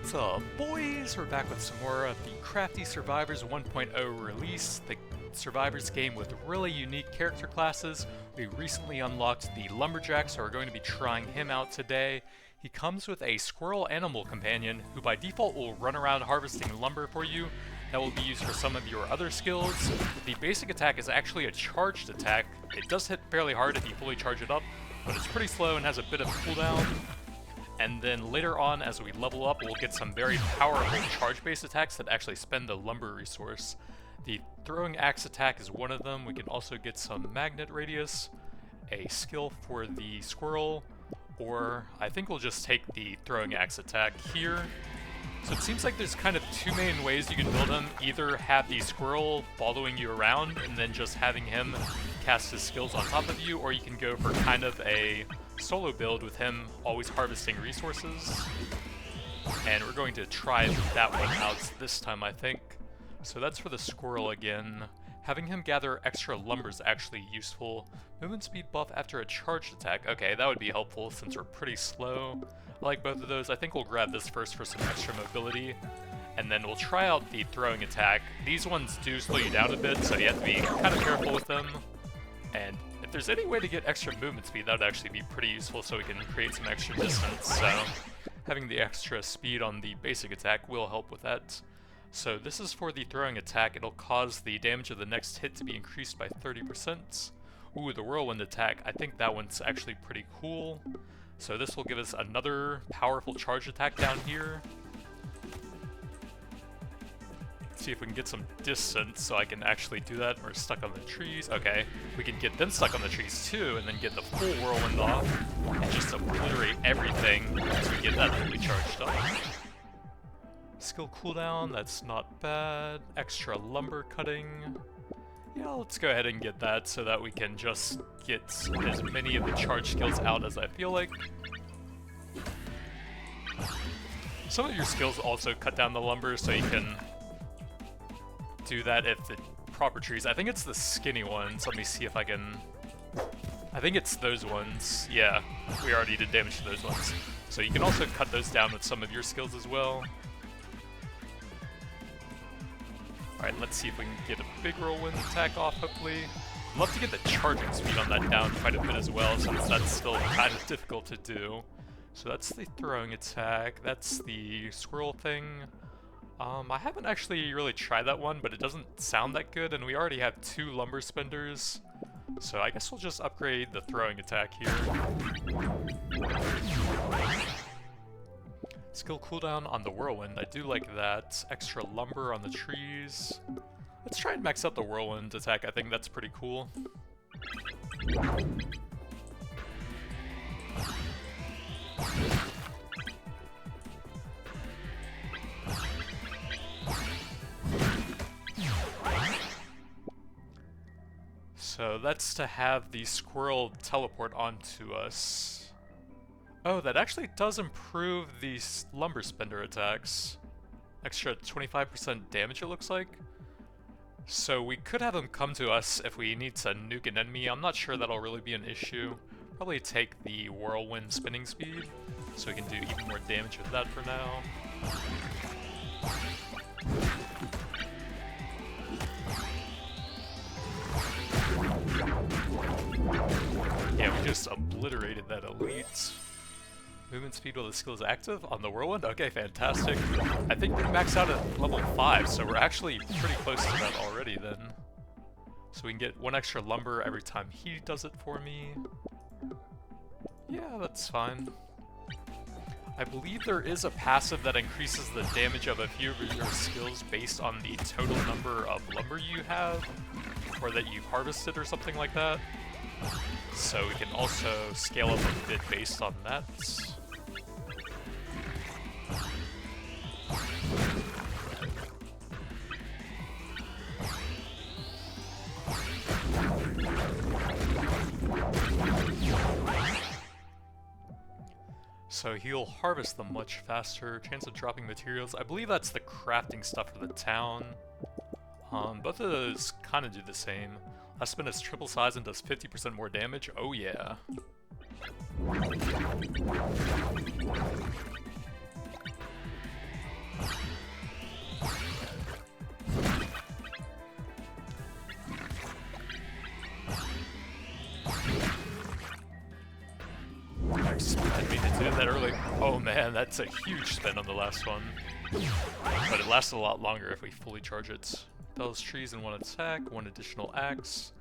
What's up, boys? We're back with some more of the Crafty Survivors 1.0 release, the Survivors game with really unique character classes. We recently unlocked the Lumberjack, so we're going to be trying him out today. He comes with a squirrel animal companion, who by default will run around harvesting lumber for you. That will be used for some of your other skills. The basic attack is actually a charged attack. It does hit fairly hard if you fully charge it up, but it's pretty slow and has a bit of cooldown. And then later on, as we level up, we'll get some very powerful charge-based attacks that actually spend the lumber resource. The throwing axe attack is one of them. We can also get some magnet radius, a skill for the squirrel, or I think we'll just take the throwing axe attack here. So it seems like there's kind of two main ways you can build him. Either have the squirrel following you around and then just having him cast his skills on top of you, or you can go for kind of a solo build with him always harvesting resources. And we're going to try that one out this time, I think. So that's for the squirrel again. Having him gather extra lumber is actually useful. Movement speed buff after a charged attack. Okay, that would be helpful since we're pretty slow. I like both of those. I think we'll grab this first for some extra mobility. And then we'll try out the throwing attack. These ones do slow you down a bit, so you have to be kind of careful with them. And if there's any way to get extra movement speed, that would actually be pretty useful so we can create some extra distance. So having the extra speed on the basic attack will help with that. So this is for the throwing attack. It'll cause the damage of the next hit to be increased by 30%. Ooh, the whirlwind attack. I think that one's actually pretty cool. So this will give us another powerful charge attack down here. See if we can get some distance so I can actually do that. We're stuck on the trees. Okay, we can get them stuck on the trees too, and then get the full whirlwind off and just obliterate everything so we get that fully charged up. Skill cooldown, that's not bad. Extra lumber cutting. Yeah, let's go ahead and get that so that we can just get as many of the charge skills out as I feel like. Some of your skills also cut down the lumber so you can do that if the proper trees. I think it's the skinny ones. Let me see if I can... I think it's those ones. Yeah, we already did damage to those ones. So you can also cut those down with some of your skills as well. Alright, let's see if we can get a big whirlwind attack off, hopefully. I'd love to get the charging speed on that down quite a bit as well, since that's still kind of difficult to do. So that's the throwing attack, that's the squirrel thing. I haven't actually really tried that one, but it doesn't sound that good, and we already have 2 lumber spenders. So I guess we'll just upgrade the throwing attack here. Skill cooldown on the whirlwind, I do like that. Extra lumber on the trees. Let's try and max out the whirlwind attack, I think that's pretty cool. So that's to have the squirrel teleport onto us. Oh, that actually does improve these lumber spender attacks. Extra 25% damage it looks like. So we could have him come to us if we need to nuke an enemy. I'm not sure that'll really be an issue. Probably take the whirlwind spinning speed so we can do even more damage with that for now. Yeah, we just obliterated that elite. Movement speed while the skill is active on the whirlwind? Okay, fantastic. I think we max out at level 5, so we're actually pretty close to that already then. So we can get 1 extra lumber every time he does it for me. Yeah, that's fine. I believe there is a passive that increases the damage of a few of your skills based on the total number of lumber you have, or that you've harvested or something like that. So we can also scale up a bit based on that. So he'll harvest them much faster, chance of dropping materials. I believe that's the crafting stuff for the town. Both of those kind of do the same. Last spin is triple size and does 50% more damage. Oh yeah. spin that early. Oh man, that's a huge spin on the last one. But it lasts a lot longer if we fully charge it. Fells trees in one attack, one additional axe.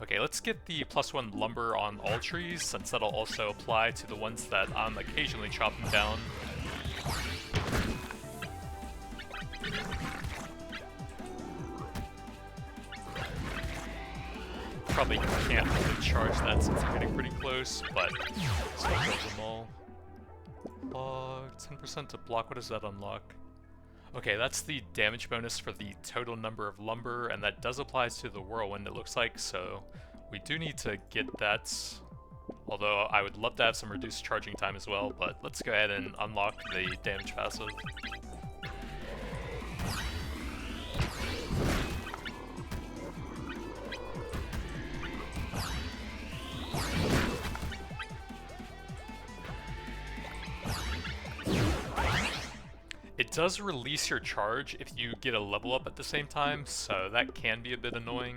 Okay, let's get the +1 lumber on all trees, since that'll also apply to the ones that I'm occasionally chopping down. Probably can't really charge that since I'm getting pretty close, but still kills them all. Log, 10% to block, what does that unlock? Okay, that's the damage bonus for the total number of lumber, and that does apply to the whirlwind, it looks like, so we do need to get that. Although I would love to have some reduced charging time as well, but let's go ahead and unlock the damage passive. It does release your charge if you get a level up at the same time, so that can be a bit annoying.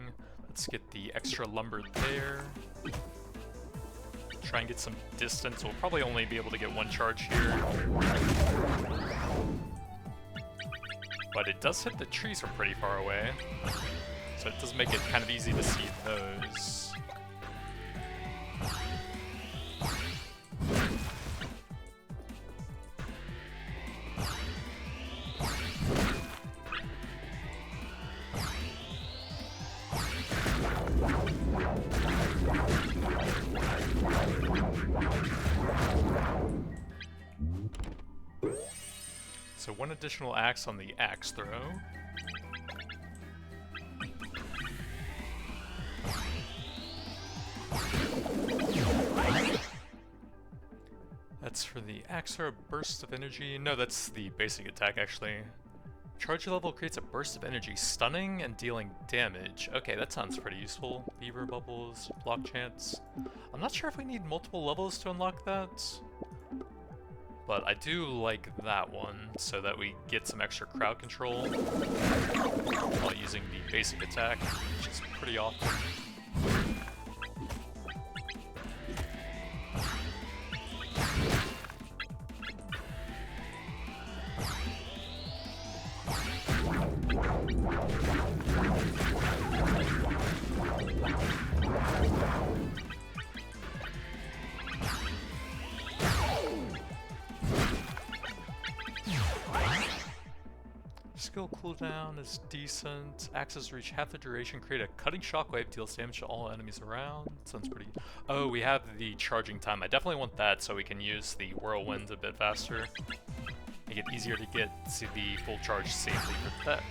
Let's get the extra lumber there. Try and get some distance. We'll probably only be able to get one charge here. But it does hit the trees from pretty far away, so it does make it kind of easy to see those. So one additional axe on the axe throw. That's for the axe throw, burst of energy. No, that's the basic attack actually. Charge level creates a burst of energy, stunning and dealing damage. Okay, that sounds pretty useful. Beaver bubbles, block chance. I'm not sure if we need multiple levels to unlock that. But I do like that one, so that we get some extra crowd control while using the basic attack, which is pretty often. Skill cooldown is decent. Axes reach half the duration, create a cutting shockwave, deals damage to all enemies around. Sounds pretty... Oh, we have the charging time. I definitely want that so we can use the whirlwind a bit faster. Make it easier to get to the full charge safely with that.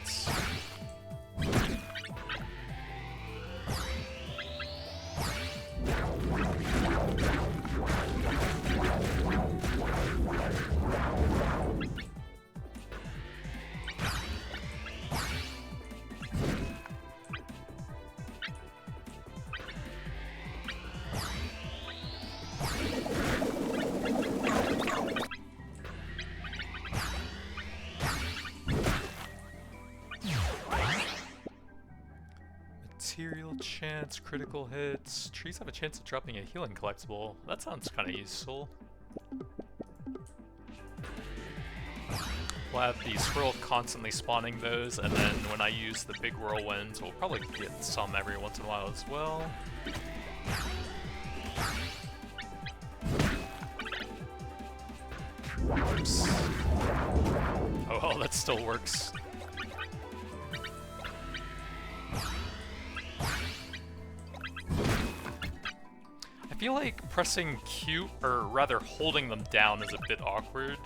Material chance, critical hits. Trees have a chance of dropping a healing collectible. That sounds kind of useful. We'll have the squirrel constantly spawning those, and then when I use the big whirlwinds, we'll probably get some every once in a while as well. Oops. Oh well, that still works. I feel like pressing Q, or rather holding them down, is a bit awkward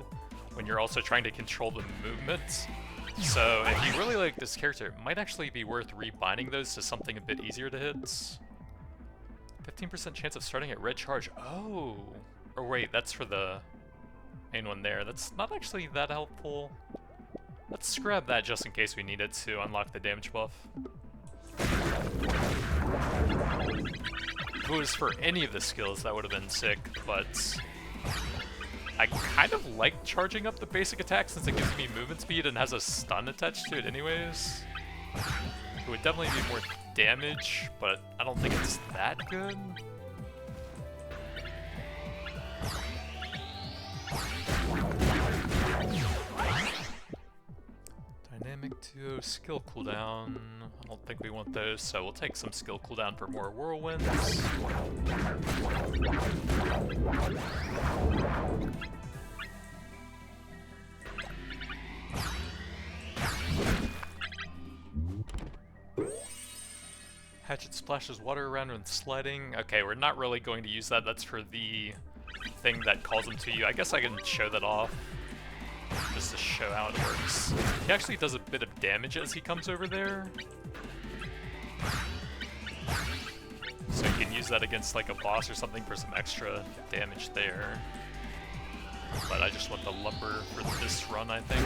when you're also trying to control the movements. So if you really like this character, it might actually be worth rebinding those to something a bit easier to hit. 15% chance of starting at red charge. Oh! Or wait, that's for the main one there. That's not actually that helpful. Let's grab that just in case we need it to unlock the damage buff. If it was for any of the skills, that would have been sick, but I kind of like charging up the basic attack since it gives me movement speed and has a stun attached to it anyways. It would definitely be more damage, but I don't think it's that good. Dynamic duo skill cooldown. I don't think we want those, so we'll take some skill cooldown for more whirlwinds. Hatchet splashes water around when sliding. Okay, we're not really going to use that. That's for the thing that calls him to you. I guess I can show that off just to show how it works. He actually does a bit of damage as he comes over there. So you can use that against like a boss or something for some extra damage there. But I just want the lumber for this run, I think.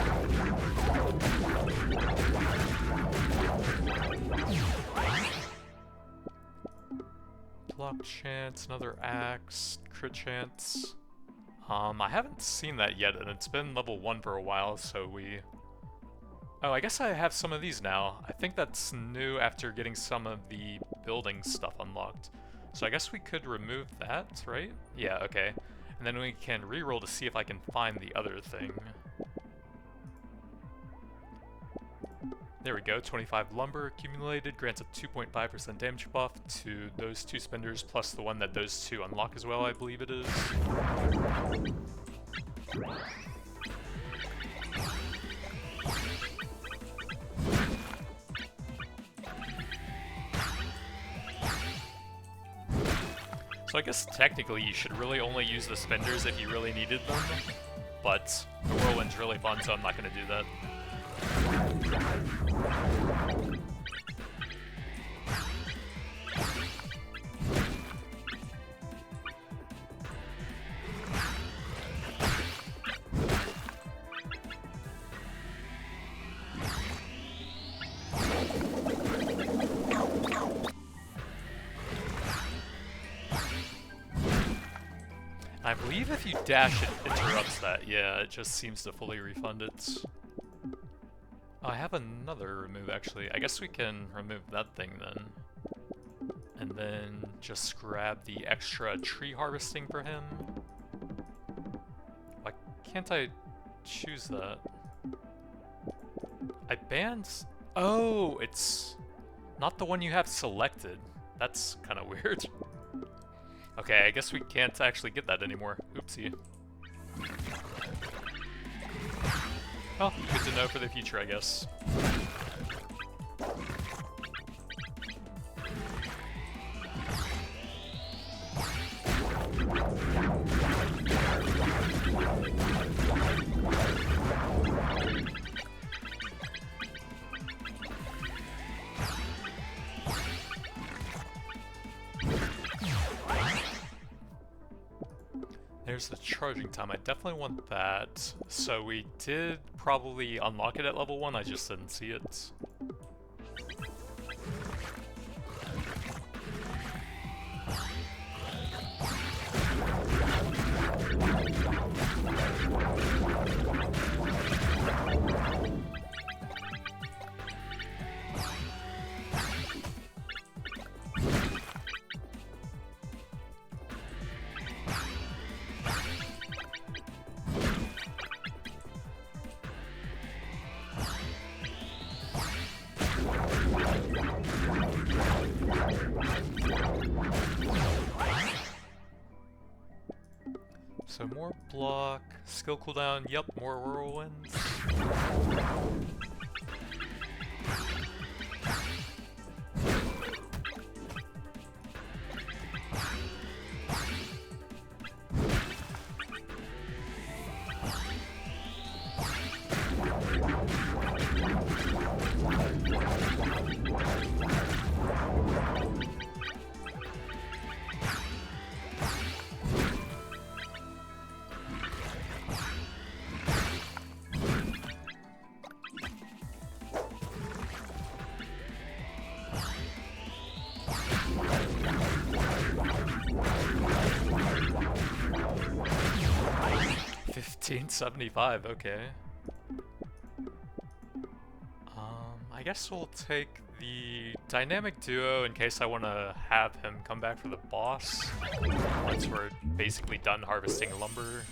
Block chance, another axe, crit chance. I haven't seen that yet, and it's been level 1 for a while, so we... Oh, I guess I have some of these now. I think that's new after getting some of the building stuff unlocked. So I guess we could remove that, right? Yeah, okay. And then we can reroll to see if I can find the other thing. There we go, 25 lumber accumulated, grants a 2.5% damage buff to those 2 spenders, plus the one that those 2 unlock as well, I believe it is. So I guess technically you should really only use the spenders if you really needed them, but the whirlwind's really fun, so I'm not going to do that. I believe if you dash, it interrupts that. Yeah, it just seems to fully refund it. Oh, I have another remove, actually. I guess we can remove that thing then. And then just grab the extra tree harvesting for him. Why can't I choose that? I banned... Oh, it's not the one you have selected. That's kind of weird. Okay, I guess we can't actually get that anymore. Oopsie. Well, good to know for the future, I guess. There's the charging time. I definitely want that. So we did probably unlock it at level 1, I just didn't see it. So more block, skill cooldown, yep, more whirlwinds. $15.75, okay. I guess we'll take the dynamic duo in case I want to have him come back for the boss once we're basically done harvesting lumber.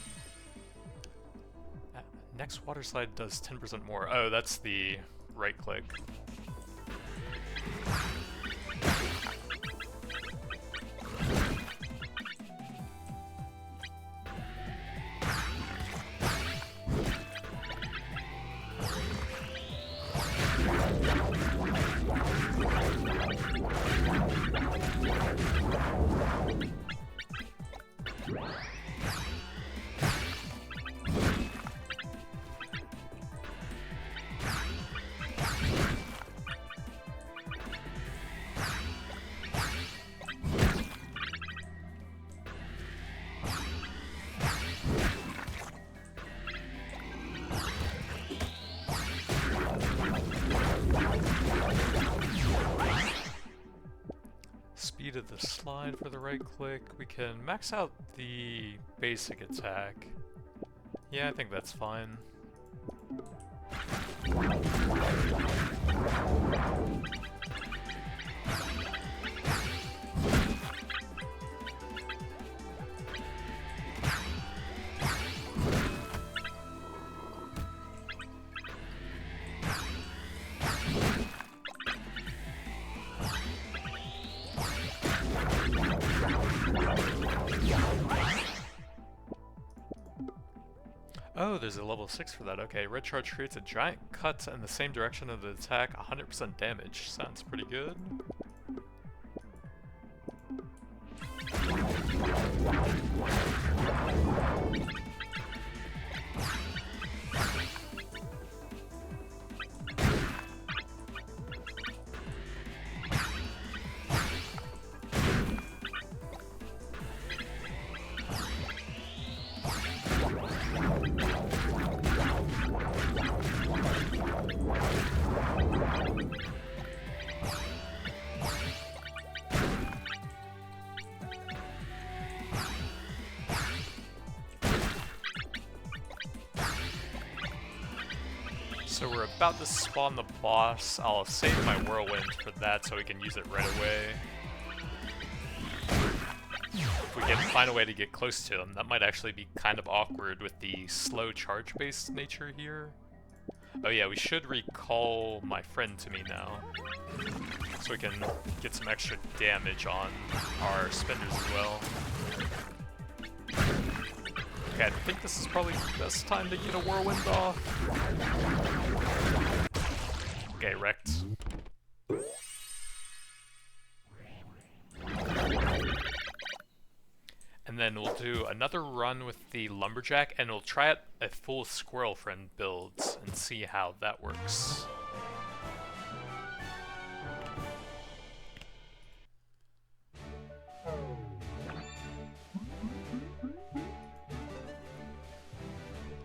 Next water slide does 10% more. Oh, that's the right click. Speed of the slide for the right click. We can max out the basic attack. Yeah, I think that's fine. Oh, there's a level 6 for that. Okay, red charge creates a giant cut in the same direction of the attack, 100% damage. Sounds pretty good. So we're about to spawn the boss. I'll save my whirlwind for that so we can use it right away. If we can find a way to get close to him, that might actually be kind of awkward with the slow charge-based nature here. Oh yeah, we should recall my friend to me now, so we can get some extra damage on our spinners as well. Okay, I think this is probably the best time to get a whirlwind off. Okay, wrecked. And then we'll do another run with the lumberjack, and we'll try out a full squirrel friend build and see how that works.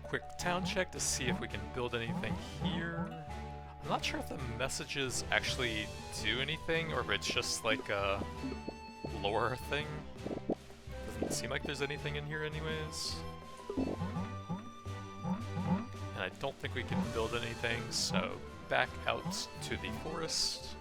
Quick town check to see if we can build anything here. I'm not sure if the messages actually do anything, or if it's just like a lore thing. Doesn't seem like there's anything in here anyways. And I don't think we can build anything, so back out to the forest.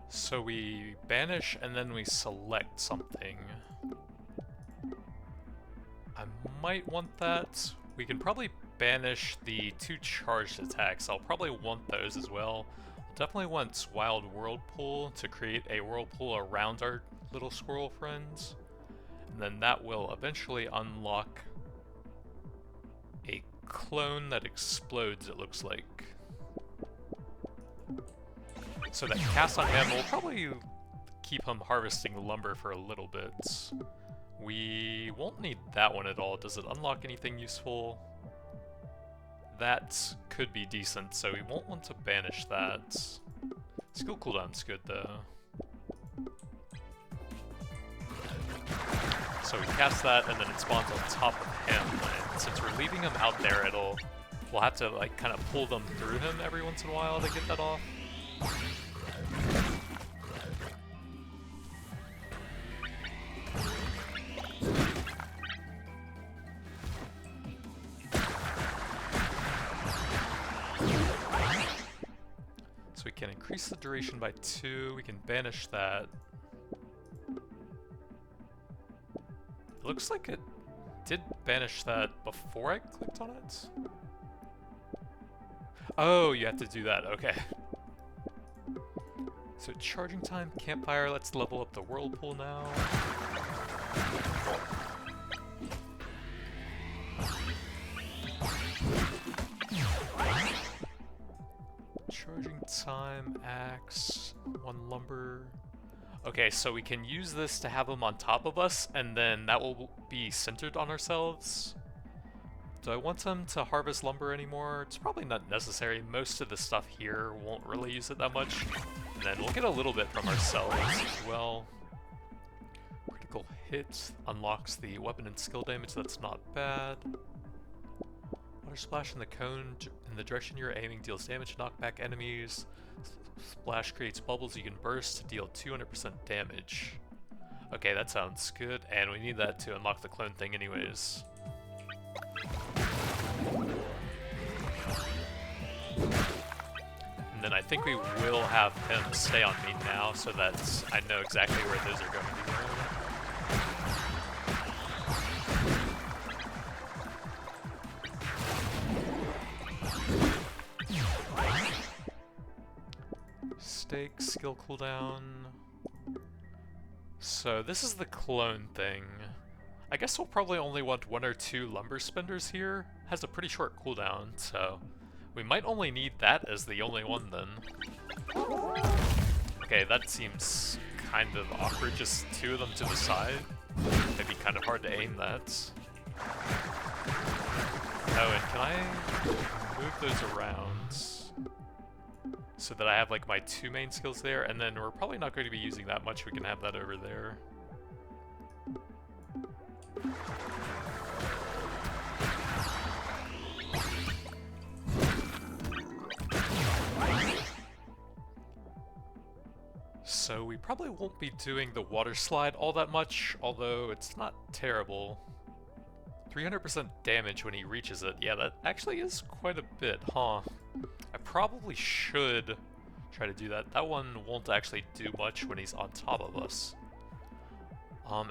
So we banish and then we select something. I might want that. We can probably banish the 2 charged attacks. I'll probably want those as well. I'll definitely want Wild Whirlpool to create a whirlpool around our little squirrel friends. And then that will eventually unlock a clone that explodes, it looks like. So that cast on him will probably keep him harvesting lumber for a little bit. We won't need that one at all. Does it unlock anything useful? That could be decent, so we won't want to banish that. Skill cooldown's good though. So we cast that and then it spawns on top of him, and since we're leaving him out there, we'll have to like kind of pull them through him every once in a while to get that off. we can increase the duration by 2, we can banish that. It looks like it did banish that before I clicked on it. Oh, you have to do that, okay. So charging time, campfire, let's level up the whirlpool now. Charging time, axe, 1 lumber. Okay, so we can use this to have them on top of us, and then that will be centered on ourselves. Do I want them to harvest lumber anymore? It's probably not necessary. Most of the stuff here won't really use it that much. And then we'll get a little bit from ourselves as well. Critical hit unlocks the weapon and skill damage, that's not bad. Water splash in the cone in the direction you're aiming deals damage to knock back enemies. Splash creates bubbles you can burst to deal 200% damage. Okay, that sounds good, and we need that to unlock the clone thing anyways. And then I think we will have him stay on me now so that I know exactly where those are going to be going. Stake, skill cooldown. So this is the clone thing. I guess we'll probably only want 1 or 2 lumber spenders here. Has a pretty short cooldown, so we might only need that as the only one then. Okay, that seems kind of awkward, just 2 of them to the side. It'd be kind of hard to aim that. Oh, and can I move those around so that I have like my 2 main skills there, and then we're probably not going to be using that much, we can have that over there. So we probably won't be doing the water slide all that much, although it's not terrible. 300% damage when he reaches it. Yeah, that actually is quite a bit, huh? I probably should try to do that. That one won't actually do much when he's on top of us.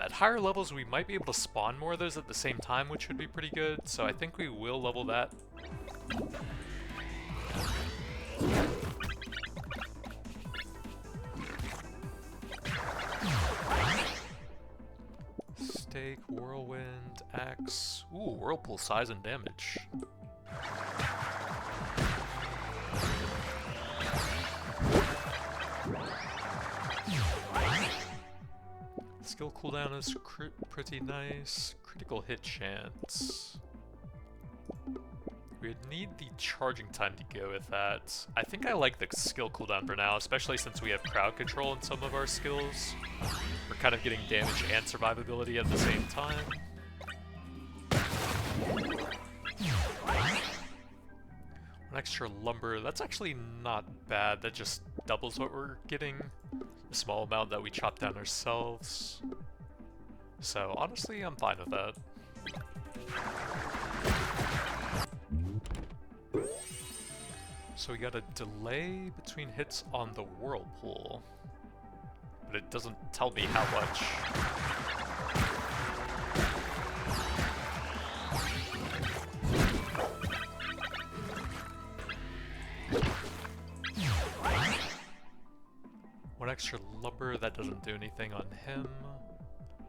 At higher levels, we might be able to spawn more of those at the same time, which would be pretty good, so I think we will level that. Stake, whirlwind, axe. Ooh, whirlpool size and damage. Skill cooldown is pretty nice. Critical hit chance. We'd need the charging time to go with that. I think I like the skill cooldown for now, especially since we have crowd control in some of our skills. We're kind of getting damage and survivability at the same time. One extra lumber, that's actually not bad. That just doubles what we're getting. The small amount that we chop down ourselves. So honestly, I'm fine with that. So we got a delay between hits on the whirlpool, but it doesn't tell me how much. One extra lumber, that doesn't do anything on him.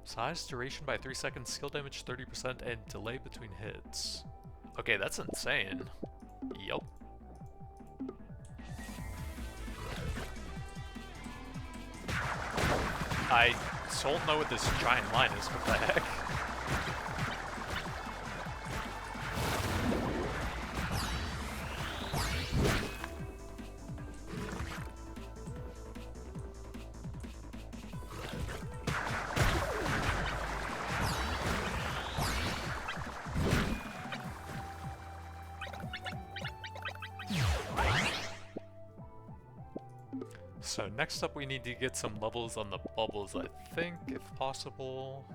Size, duration by 3 seconds, skill damage 30%, and delay between hits. Okay, that's insane. Yup. I don't know what this giant line is, what the heck? So next up we need to get some levels on the bubbles, I think, if possible.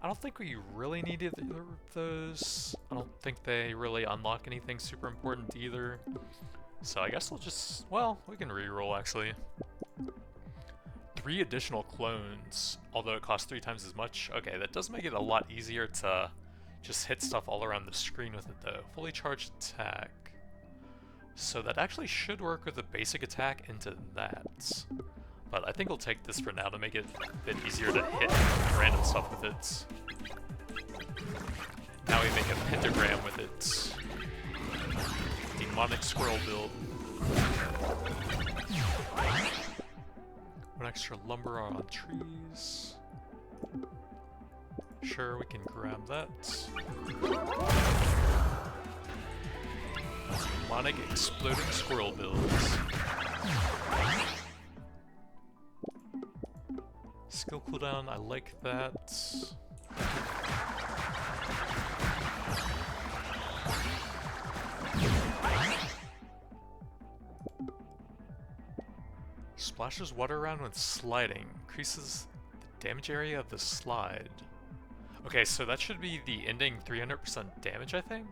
I don't think we really need either of those. I don't think they really unlock anything super important either. So I guess we'll just, well, we can re-roll actually. 3 additional clones, although it costs 3 times as much. Okay, that does make it a lot easier to just hit stuff all around the screen with it though. Fully charged attack. So that actually should work with a basic attack into that. But I think we'll take this for now to make it a bit easier to hit random stuff with it. Now we make a pentagram with it. Demonic squirrel build. 1 extra lumber on trees. Sure, we can grab that. Demonic exploding squirrel builds. Skill cooldown, I like that. Splashes water around when sliding. Increases the damage area of the slide. Okay, so that should be the ending 300% damage, I think?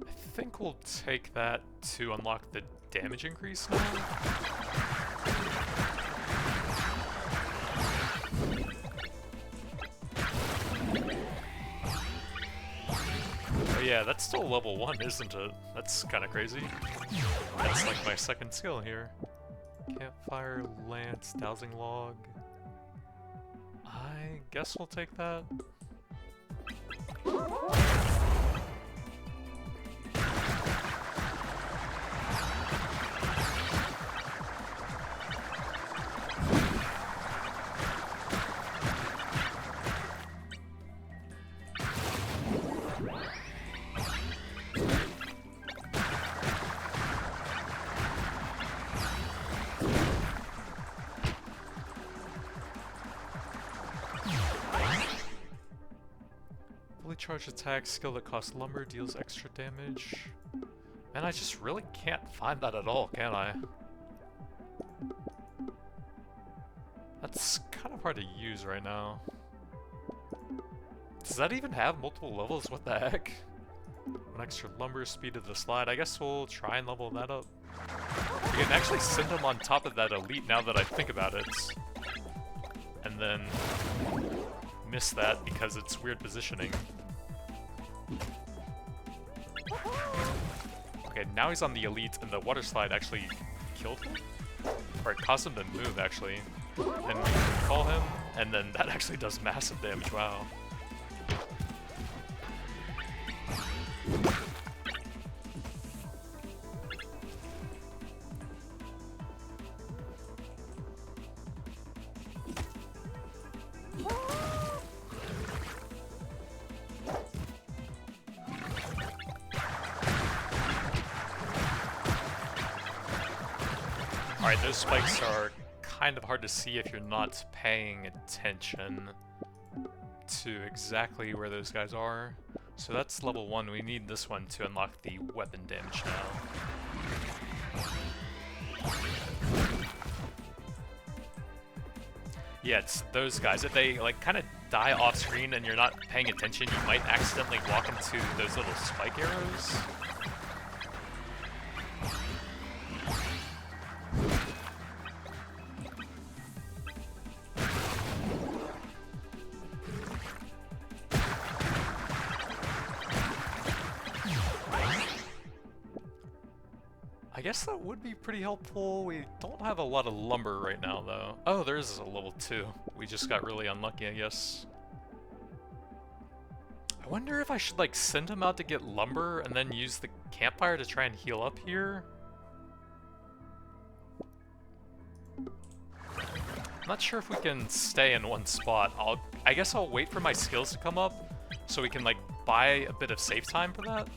I think we'll take that to unlock the damage increase now. Oh yeah, that's still level 1, isn't it? That's kinda crazy. That's like my second skill here. Campfire, lance, dowsing log. I guess we'll take that. Charge attack, skill that costs lumber, deals extra damage. Man, I just really can't find that at all, can I? That's kind of hard to use right now. Does that even have multiple levels? What the heck? 1 extra lumber, speed of the slide. I guess we'll try and level that up. We can actually send them on top of that elite now that I think about it. And then miss that because it's weird positioning. Okay, now he's on the elite, and the water slide actually killed him? Or it caused him to move, actually. And we can call him, and then that actually does massive damage, wow. Alright, those spikes are kind of hard to see if you're not paying attention to exactly where those guys are. So that's level 1, we need this one to unlock the weapon damage now. Yeah, it's those guys. If they like kind of die off screen and you're not paying attention, you might accidentally walk into those little spike arrows. I guess that would be pretty helpful. We don't have a lot of lumber right now, though. Oh, there is a level 2. We just got really unlucky, I guess. I wonder if I should, like, send him out to get lumber and then use the campfire to try and heal up here? I'm not sure if we can stay in one spot. I guess I'll wait for my skills to come up so we can, like, buy a bit of save time for that.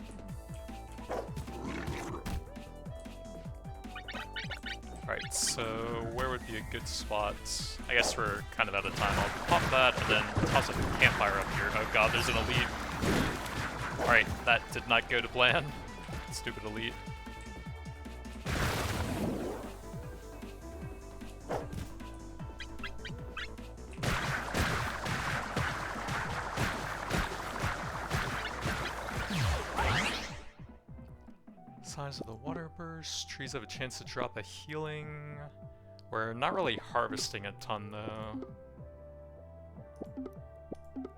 Alright, so where would be a good spot? I guess we're kind of out of time. I'll pop that and then toss a campfire up here. Oh god, there's an elite. Alright, that did not go to plan. Stupid elite. Size of the water burst. Trees have a chance to drop a healing. We're not really harvesting a ton though.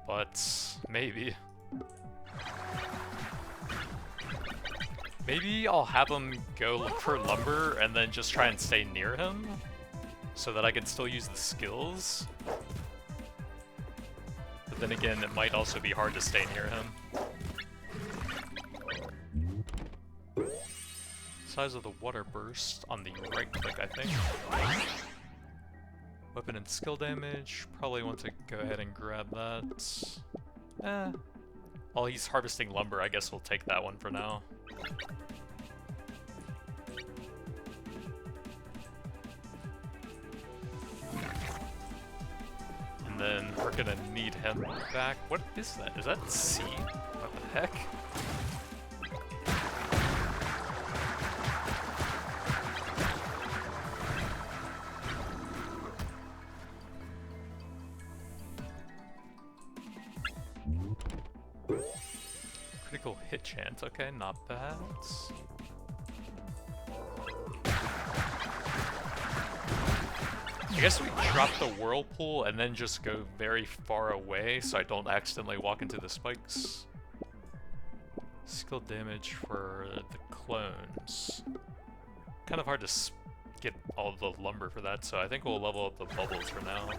But maybe. Maybe I'll have him go look for lumber and then just try and stay near him so that I can still use the skills. But then again, it might also be hard to stay near him. Size of the water burst on the right click, I think. Weapon and skill damage. Probably want to go ahead and grab that. While he's harvesting lumber, I guess we'll take that one for now. And then we're gonna need him back. What is that? Is that C? What the heck? Critical hit chance, okay, not bad. I guess we drop the whirlpool and then just go very far away so I don't accidentally walk into the spikes. Skill damage for the clones. Kind of hard to get all the lumber for that, so I think we'll level up the bubbles for now.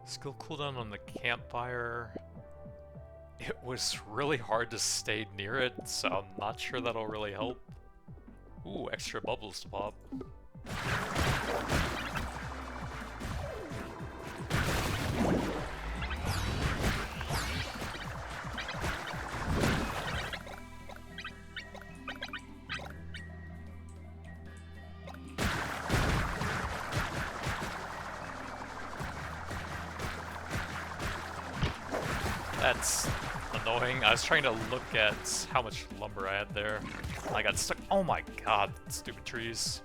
Skill cooldown on the campfire. It was really hard to stay near it, so I'm not sure that'll really help. Ooh, extra bubbles to pop. That's annoying. I was trying to look at how much lumber I had there. I got stuck. Oh my god, stupid trees.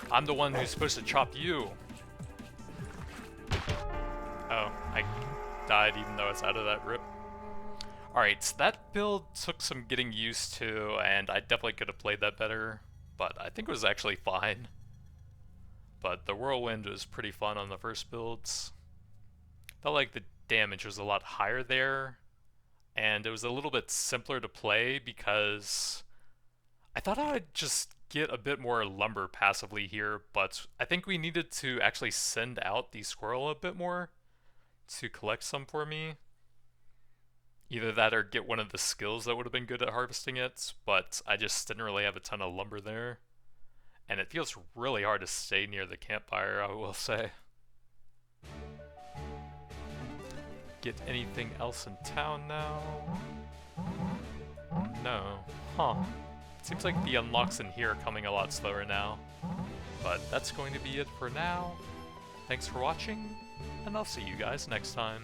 I'm the one who's supposed to chop you. Oh, I died even though it's out of that rip. Alright, so that build took some getting used to, and I definitely could have played that better, but I think it was actually fine. But the whirlwind was pretty fun on the first builds. Felt like the damage was a lot higher there, and it was a little bit simpler to play because I thought I would just get a bit more lumber passively here, but I think we needed to actually send out the squirrel a bit more to collect some for me. Either that or get one of the skills that would have been good at harvesting it, but I just didn't really have a ton of lumber there. And it feels really hard to stay near the campfire, I will say. Get anything else in town now? No. Huh. Seems like the unlocks in here are coming a lot slower now. But that's going to be it for now. Thanks for watching, and I'll see you guys next time.